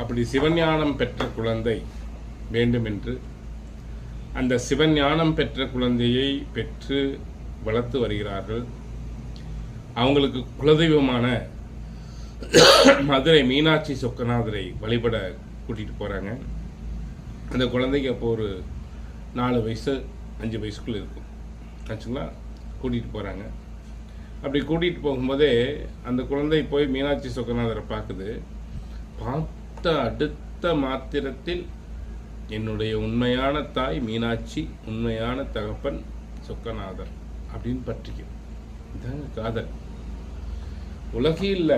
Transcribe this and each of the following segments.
அப்படி சிவஞானம் பெற்ற குழந்தை வேண்டும் என்று அந்த சிவஞானம் பெற்ற குழந்தையை பெற்று வளர்த்து வருகிறார்கள். அவங்களுக்கு குலதெய்வமான மதுரை மீனாட்சி சொக்கநாதரை வழிபட கூட்டிகிட்டு போகிறாங்க. அந்த குழந்தைக்கு அப்போ ஒரு 4 வயசு 5 வயசுக்குள்ளே இருக்கும் ஆச்சுங்களா. கூட்டிகிட்டு போகிறாங்க. அப்படி கூட்டிகிட்டு போகும்போதே அந்த குழந்தை போய் மீனாட்சி சொக்கநாதரை பார்க்குது. பார்த்த அடுத்த மாத்திரத்தில் என்னுடைய உண்மையான தாய் மீனாட்சி, உண்மையான தகப்பன் சொக்கநாதர் அப்படின்னு பற்றிக்கும். இதாங்க காதல். உலகில்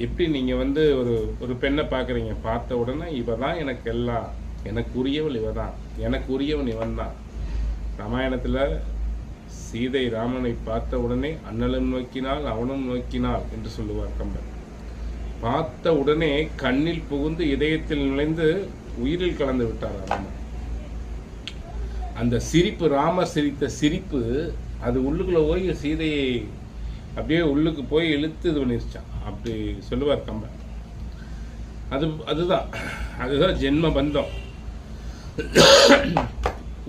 எப்படி நீங்கள் ஒரு பெண்ணை பார்க்குறீங்க, பார்த்த உடனே இவ தான் எனக்கு எல்லாம், எனக்கு உரியவள் இவ தான், எனக்கு உரியவன் இவன் தான். ராமாயணத்தில் சீதை ராமனை பார்த்த உடனே அண்ணலும் நோக்கினாள் அவனும் நோக்கினாள் என்று சொல்லுவார் கம்பன். பார்த்த உடனே கண்ணில் புகுந்து இதயத்தில் நுழைந்து உயிரில் கலந்து விட்டார் ராமன். அந்த சிரிப்பு, ராமர் சிரித்த சிரிப்பு, அது உள்ளுக்குள்ள போய் சீதையை அப்படியே உள்ளுக்கு போய் இழுத்து இது பண்ணிருச்சான். அப்படி சொல்லுவார் கம்பன். அதுதான் ஜென்ம பந்தம்.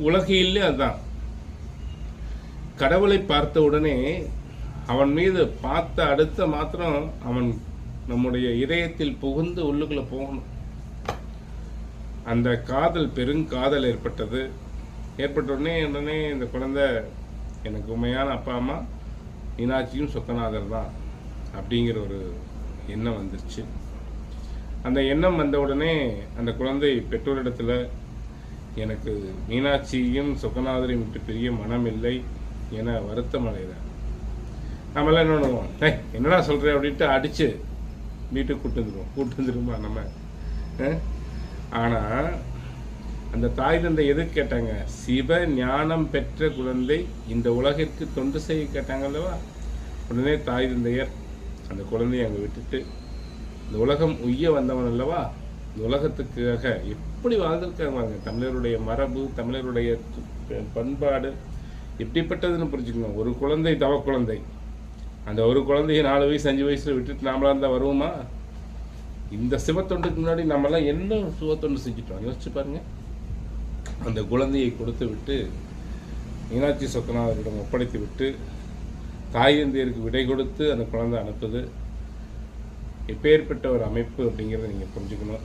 உலகிலே அதுதான். கடவுளை பார்த்த உடனே அவன் மீது பார்த்த அடுத்த மாத்திரம் அவன் நம்முடைய இதயத்தில் புகுந்து உள்ளுக்குள்ள போகணும். அந்த காதல், பெருங்காதல் ஏற்பட்டது. ஏற்பட்ட உடனே இந்த குழந்தை எனக்கு உண்மையான அப்பா அம்மா மீனாட்சியும் சொக்கநாதர் தான் அப்படிங்கிற ஒரு எண்ணம் வந்துருச்சு. அந்த எண்ணம் வந்த உடனே அந்த குழந்தை பெற்றோரிடத்துல எனக்கு மீனாட்சியும் சொக்கநாதரையும் விட்டு பெரிய மனம் இல்லை என வருத்தம் அடைகிறார். நம்மளாம் என்ன பண்ணுவோம், என்னடா சொல்கிறேன் அப்படின்ட்டு அடித்து வீட்டுக்கு கூட்டு வந்துருமா நம்ம. ஆனால் அந்த தாய் தந்தை எது கேட்டாங்க? சிவ ஞானம் பெற்ற குழந்தை இந்த உலகிற்கு தொண்டு செய்ய கேட்டாங்க அல்லவா. உடனே தாய் தந்தையர் அந்த குழந்தையை அங்கே விட்டுட்டு இந்த உலகம் உய்ய வந்தவன் அல்லவா, இந்த உலகத்துக்காக எப்படி வாழ்ந்திருக்காங்க. தமிழருடைய மரபு, தமிழருடைய பண்பாடு எப்படிப்பட்டதுன்னு புரிஞ்சுக்கணும். ஒரு குழந்தை தவ குழந்தை, அந்த ஒரு குழந்தைய 4 வயசு 5 வயசுல விட்டுட்டு நாமளா இருந்தால் வருவோமா? இந்த சிவத்தொண்டுக்கு முன்னாடி நம்மளாம் என்ன சிவத்தொண்டு செஞ்சுட்டோம் யோசிச்சு பாருங்க. அந்த குழந்தையை கொடுத்து விட்டு மீனாட்சி சொக்கநாதரிடம் ஒப்படைத்து விட்டு தாய் தந்தையருக்கு விடை கொடுத்து அந்த குழந்தை அனுப்புது. எப்பேற்பட்ட ஒரு அமைப்பு அப்படிங்கிறத நீங்கள் புரிஞ்சுக்கணும்.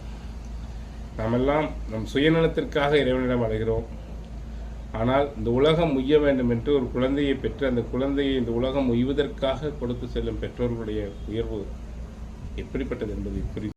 நாமெல்லாம் நம் சுயநலத்திற்காக இறைவனிடம் அடைகிறோம். ஆனால் இந்த உலகம் உய்ய வேண்டும் என்று ஒரு குழந்தையை பெற்று அந்த குழந்தையை இந்த உலகம் உய்வதற்காக கொடுத்து செல்லும் பெற்றோர்களுடைய உயர்வு எப்படிப்பட்டது என்பதை புரிந்து